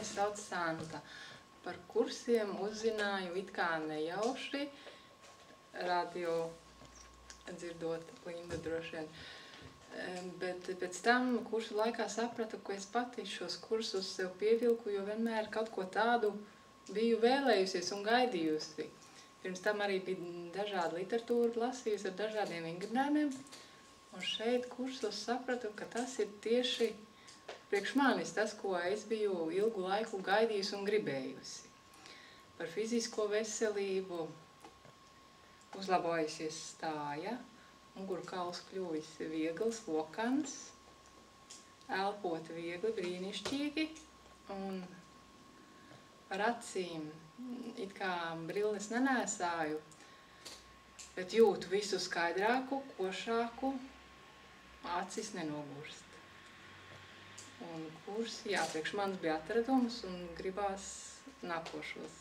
mani sauc Santa. Par kursiem uzzināju it kā nejauši, radio dzirdot Lindu droši vien. Bet pēc tam kursu laikā sapratu, ka es pati šos kursus sev pievilku, jo vienmēr kaut ko tādu biju vēlējusies un gaidījusi. Pirms tam arī bija dažāda literatūra lasījusi ar dažādiem vingrinājumiem, un šeit kursos sapratu, ka tas ir tieši priekš manis tas, ko es biju ilgu laiku gaidījusi un gribējusi. Par fizisko veselību uzlabojusies stāja, mugurkauls kļuvis viegls, lokans, elpot viegli, brīnišķīgi, un par acīm it kā brilles nenēsāju, bet jūtu visu skaidrāku, košāku, acis nenogurst. Un kurs, jā, priekš manis bija atradums un gribās nākošos.